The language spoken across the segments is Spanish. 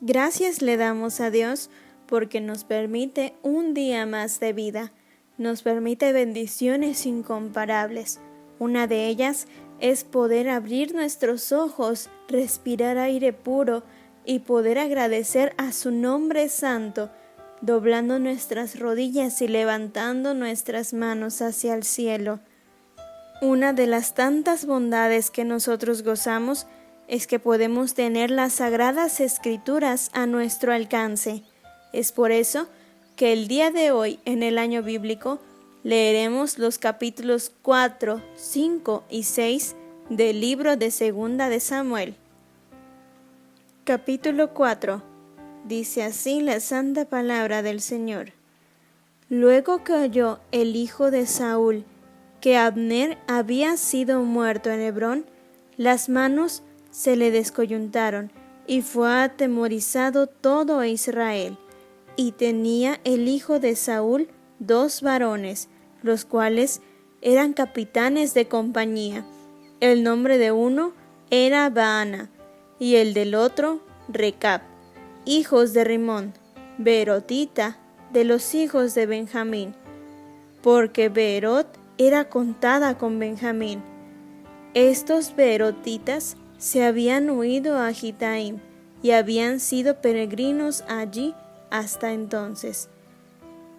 Gracias le damos a Dios porque nos permite un día más de vida, nos permite bendiciones incomparables. Una de ellas es poder abrir nuestros ojos, respirar aire puro y poder agradecer a su nombre santo, doblando nuestras rodillas y levantando nuestras manos hacia el cielo. Una de las tantas bondades que nosotros gozamos es que podemos tener las Sagradas Escrituras a nuestro alcance. Es por eso que el día de hoy, en el año bíblico, leeremos los capítulos 4, 5 y 6 del libro de Segunda de Samuel. Capítulo 4. Dice así la santa palabra del Señor. Luego que oyó el hijo de Saúl que Abner había sido muerto en Hebrón, las manos se le descoyuntaron y fue atemorizado todo Israel. Y tenía el hijo de Saúl 2 varones, los cuales eran capitanes de compañía. El nombre de uno era Baana y el del otro Recab, hijos de Rimón, beerotita, de los hijos de Benjamín, porque Beerot era contada con Benjamín. Estos beerotitas se habían huido a Gitaim y habían sido peregrinos allí hasta entonces.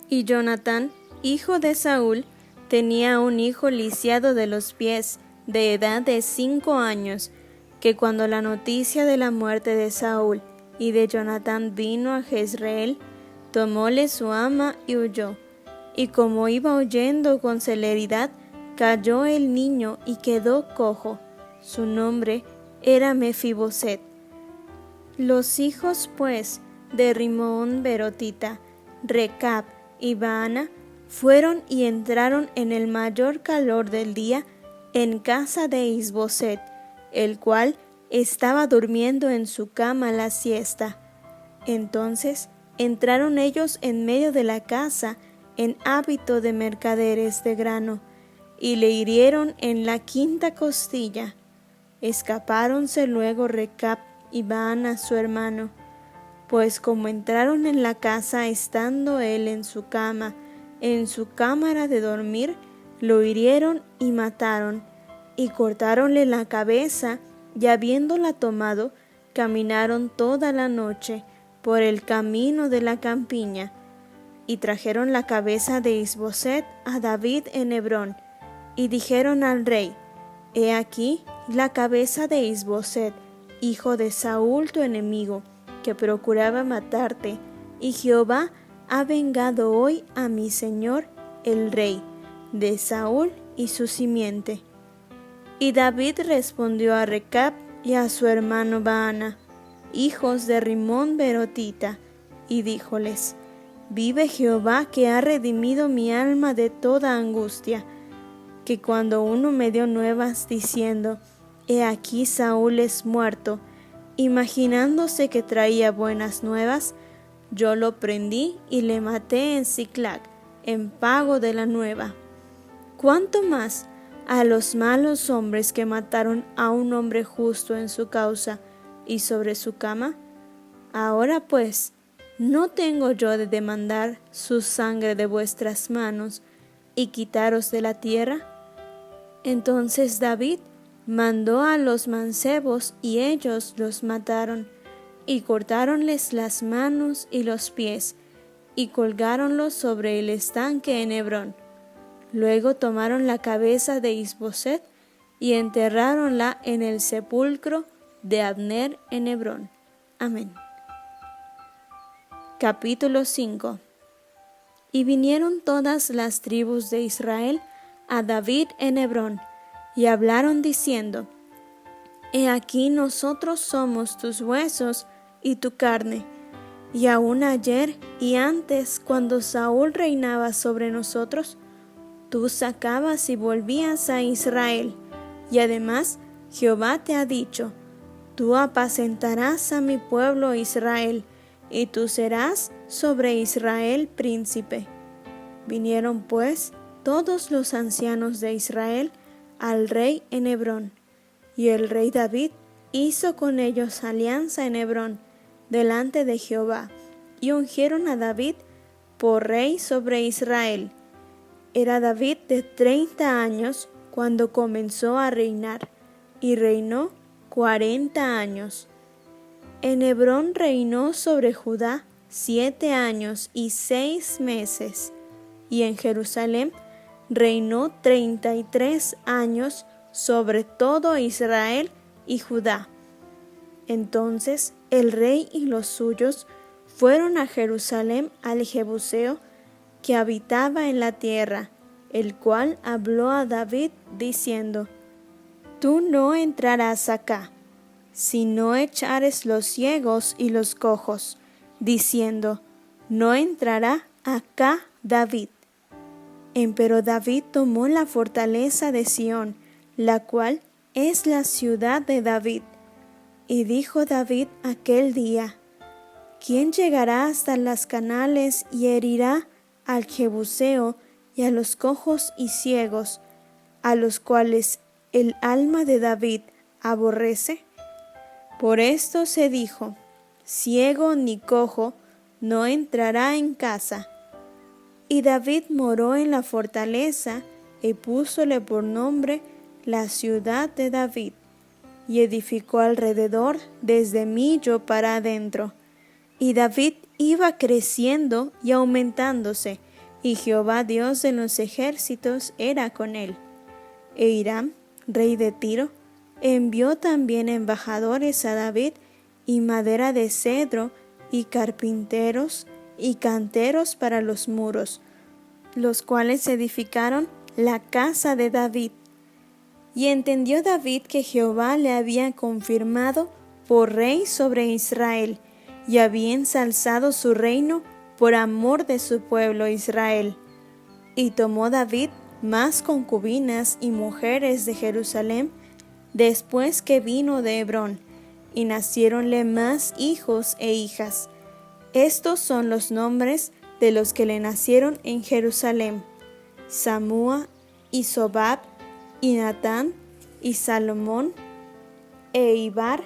Y Jonatán, hijo de Saúl, tenía un hijo lisiado de los pies, de edad de 5 años, que cuando la noticia de la muerte de Saúl y de Jonatán vino a Jezreel, tomóle su ama y huyó. Y como iba huyendo con celeridad, cayó el niño y quedó cojo. Su nombre era Mefiboset. Los hijos, pues, de Rimón beerotita, Recab y Baana, fueron y entraron en el mayor calor del día en casa de Isboset, el cual estaba durmiendo en su cama la siesta. Entonces entraron ellos en medio de la casa en hábito de mercaderes de grano, y le hirieron en la 5ª costilla. Escapáronse luego Recab y Baana su hermano, pues como entraron en la casa estando él en su cama, en su cámara de dormir, lo hirieron y mataron, y cortáronle la cabeza, y habiéndola tomado, caminaron toda la noche por el camino de la campiña, y trajeron la cabeza de Isboset a David en Hebrón, y dijeron al rey: He aquí la cabeza de Isboset, hijo de Saúl tu enemigo, que procuraba matarte, y Jehová ha vengado hoy a mi señor el rey, de Saúl y su simiente. Y David respondió a Recab y a su hermano Baana, hijos de Rimón beerotita, y díjoles: Vive Jehová, que ha redimido mi alma de toda angustia, que cuando uno me dio nuevas diciendo: He aquí Saúl es muerto, imaginándose que traía buenas nuevas, yo lo prendí y le maté en Siclag, en pago de la nueva. ¿Cuánto más a los malos hombres que mataron a un hombre justo en su causa y sobre su cama? Ahora pues, ¿no tengo yo de demandar su sangre de vuestras manos y quitaros de la tierra? Entonces David mandó a los mancebos y ellos los mataron, y cortáronles las manos y los pies, y colgáronlos sobre el estanque en Hebrón. Luego tomaron la cabeza de Isboset y enterráronla en el sepulcro de Abner en Hebrón. Amén. Capítulo 5. Y vinieron todas las tribus de Israel a David en Hebrón, y hablaron diciendo: He aquí nosotros somos tus huesos y tu carne. Y aun ayer y antes, cuando Saúl reinaba sobre nosotros, tú sacabas y volvías a Israel. Y además Jehová te ha dicho: Tú apacentarás a mi pueblo Israel, y tú serás sobre Israel príncipe. Vinieron pues todos los ancianos de Israel al rey en Hebrón, y el rey David hizo con ellos alianza en Hebrón, delante de Jehová, y ungieron a David por rey sobre Israel. Era David de 30 años cuando comenzó a reinar, y reinó 40 años. En Hebrón reinó sobre Judá 7 años y 6 meses, y en Jerusalén reinó 33 años sobre todo Israel y Judá. Entonces el rey y los suyos fueron a Jerusalén al Jebuseo que habitaba en la tierra, el cual habló a David diciendo: Tú no entrarás acá, si no echares los ciegos y los cojos, diciendo: No entrará acá David. Empero David tomó la fortaleza de Sión, la cual es la ciudad de David. Y dijo David aquel día: ¿Quién llegará hasta las canales y herirá al Jebuseo y a los cojos y ciegos, a los cuales el alma de David aborrece? Por esto se dijo: ciego ni cojo no entrará en casa. Y David moró en la fortaleza y púsole por nombre la ciudad de David, y edificó alrededor desde Millo para adentro. Y David iba creciendo y aumentándose, y Jehová Dios de los ejércitos era con él. E Hiram, rey de Tiro, envió también embajadores a David, y madera de cedro, y carpinteros, y canteros para los muros, los cuales edificaron la casa de David. Y entendió David que Jehová le había confirmado por rey sobre Israel, y había ensalzado su reino por amor de su pueblo Israel. Y tomó David más concubinas y mujeres de Jerusalén después que vino de Hebrón, y naciéronle más hijos e hijas. Estos son los nombres de los que le nacieron en Jerusalén: Samúa, y Sobab, y Natán, y Salomón, e Ibar,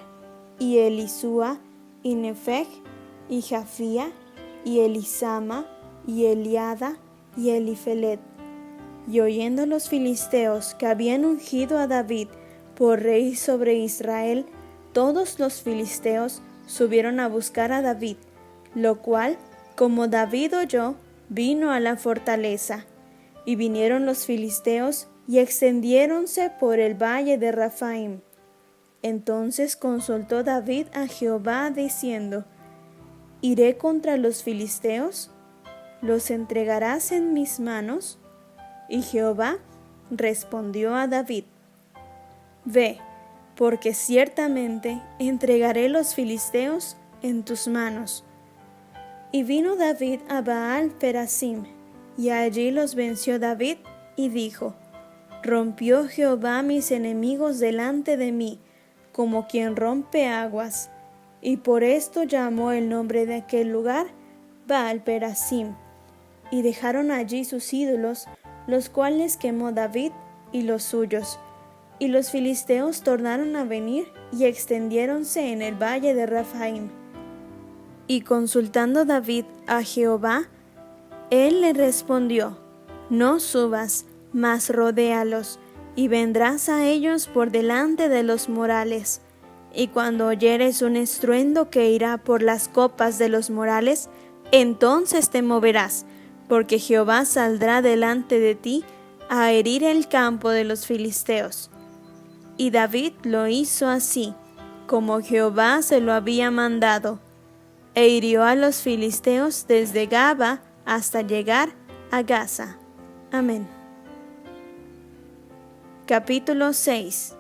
y Elisúa, y Nefeg, y Jafía, y Elisama, y Eliada, y Elifelet. Y oyendo los filisteos que habían ungido a David por rey sobre Israel, todos los filisteos subieron a buscar a David, lo cual, como David oyó, vino a la fortaleza. Y vinieron los filisteos y extendiéronse por el valle de Raphaim. Entonces consultó David a Jehová diciendo: ¿Iré contra los filisteos? ¿Los entregarás en mis manos? Y Jehová respondió a David: Ve, porque ciertamente entregaré los filisteos en tus manos. Y vino David a Baal Perasim, y allí los venció David, y dijo: Rompió Jehová mis enemigos delante de mí, como quien rompe aguas. Y por esto llamó el nombre de aquel lugar Baal Perasim. Y dejaron allí sus ídolos, los cuales quemó David y los suyos. Y los filisteos tornaron a venir y extendiéronse en el valle de Raphaim. Y consultando David a Jehová, él le respondió: No subas, mas rodéalos, y vendrás a ellos por delante de los morales. Y cuando oyeres un estruendo que irá por las copas de los morales, entonces te moverás, porque Jehová saldrá delante de ti a herir el campo de los filisteos. Y David lo hizo así, como Jehová se lo había mandado, e hirió a los filisteos desde Gaba hasta llegar a Gaza. Amén. Capítulo 6.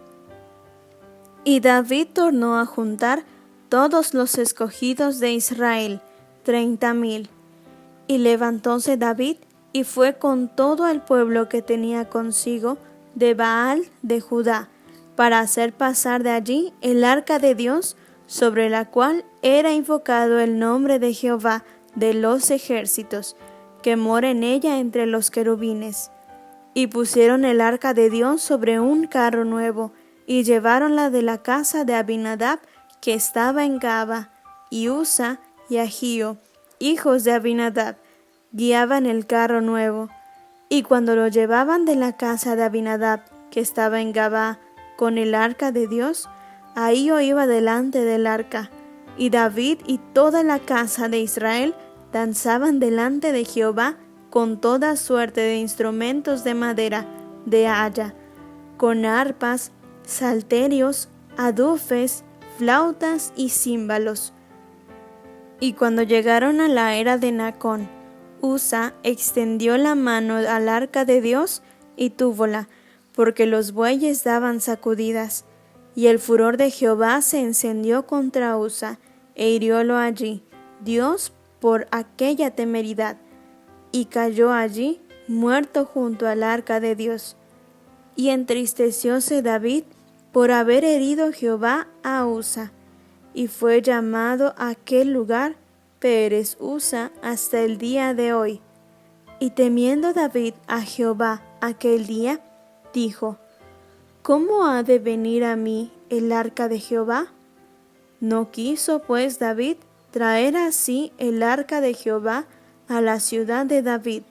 Y David tornó a juntar todos los escogidos de Israel, 30,000. Y levantóse David y fue con todo el pueblo que tenía consigo de Baal de Judá, para hacer pasar de allí el arca de Dios, sobre la cual era invocado el nombre de Jehová de los ejércitos, que mora en ella entre los querubines. Y pusieron el arca de Dios sobre un carro nuevo, y lleváronla de la casa de Abinadab, que estaba en Gaba, y Usa y Ahío, hijos de Abinadab, guiaban el carro nuevo. Y cuando lo llevaban de la casa de Abinadab, que estaba en Gabá, con el arca de Dios, Ahío iba delante del arca, y David y toda la casa de Israel danzaban delante de Jehová con toda suerte de instrumentos de madera, de haya, con arpas, salterios, adufes, flautas y címbalos. Y cuando llegaron a la era de Nacón, Usa extendió la mano al arca de Dios y túvola, porque los bueyes daban sacudidas. Y el furor de Jehová se encendió contra Usa, e hiriólo allí, Dios por aquella temeridad, y cayó allí, muerto junto al arca de Dios. Y entristecióse David por haber herido Jehová a Usa, y fue llamado aquel lugar Pérez Usa hasta el día de hoy. Y temiendo David a Jehová aquel día, dijo: ¿Cómo ha de venir a mí el arca de Jehová? No quiso pues David traer así el arca de Jehová a la ciudad de David,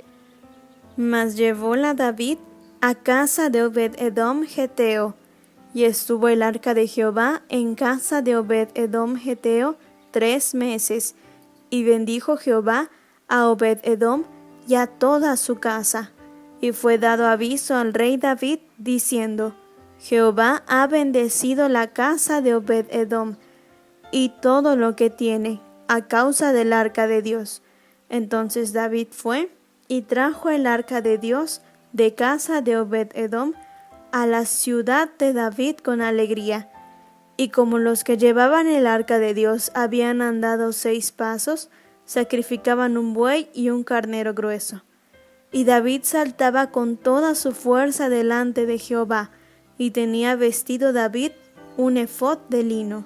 mas llevóla David a casa de Obed-edom geteo, y estuvo el arca de Jehová en casa de Obed-edom geteo 3 meses, y bendijo Jehová a Obed-edom y a toda su casa. Y fue dado aviso al rey David, diciendo: Jehová ha bendecido la casa de Obed-edom y todo lo que tiene, a causa del arca de Dios. Entonces David fue y trajo el arca de Dios de casa de Obed-edom a la ciudad de David con alegría. Y como los que llevaban el arca de Dios habían andado 6 pasos, sacrificaban un buey y un carnero grueso. Y David saltaba con toda su fuerza delante de Jehová, y tenía vestido David un efod de lino.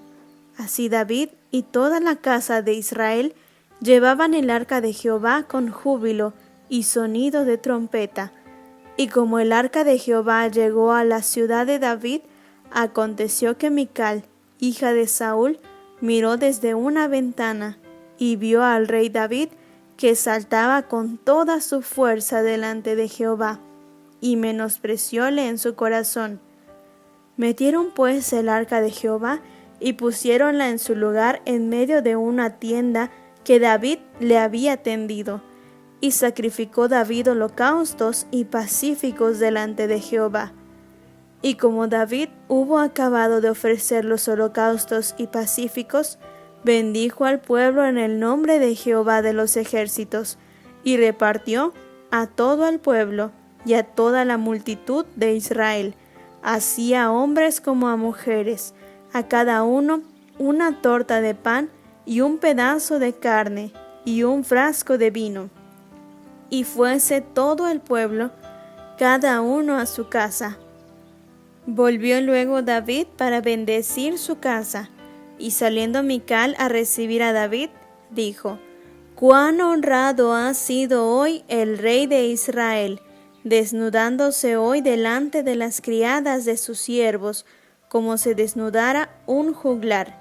Así David y toda la casa de Israel llevaban el arca de Jehová con júbilo y sonido de trompeta. Y como el arca de Jehová llegó a la ciudad de David, aconteció que Mical, hija de Saúl, miró desde una ventana y vio al rey David que saltaba con toda su fuerza delante de Jehová, y menosprecióle en su corazón. Metieron pues el arca de Jehová y pusiéronla en su lugar en medio de una tienda que David le había tendido. Y sacrificó David holocaustos y pacíficos delante de Jehová. Y como David hubo acabado de ofrecer los holocaustos y pacíficos, bendijo al pueblo en el nombre de Jehová de los ejércitos, y repartió a todo el pueblo y a toda la multitud de Israel, así a hombres como a mujeres, a cada uno una torta de pan y un pedazo de carne y un frasco de vino. Y fuese todo el pueblo, cada uno a su casa. Volvió luego David para bendecir su casa, y saliendo Mical a recibir a David, dijo: «Cuán honrado ha sido hoy el rey de Israel, desnudándose hoy delante de las criadas de sus siervos, como se desnudara un juglar».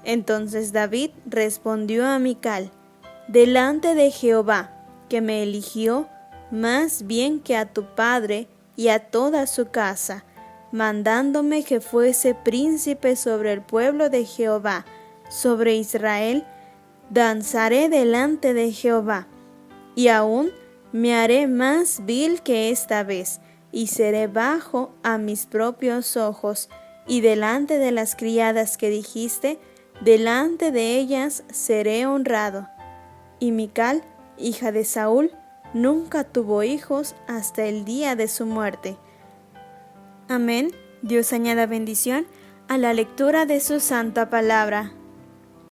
Entonces David respondió a Mical: «Delante de Jehová, que me eligió más bien que a tu padre y a toda su casa, mandándome que fuese príncipe sobre el pueblo de Jehová, sobre Israel, danzaré delante de Jehová, y aún me haré más vil que esta vez, y seré bajo a mis propios ojos, y delante de las criadas que dijiste, delante de ellas seré honrado». Y Mical, hija de Saúl, nunca tuvo hijos hasta el día de su muerte. Amén. Dios añada bendición a la lectura de su santa palabra.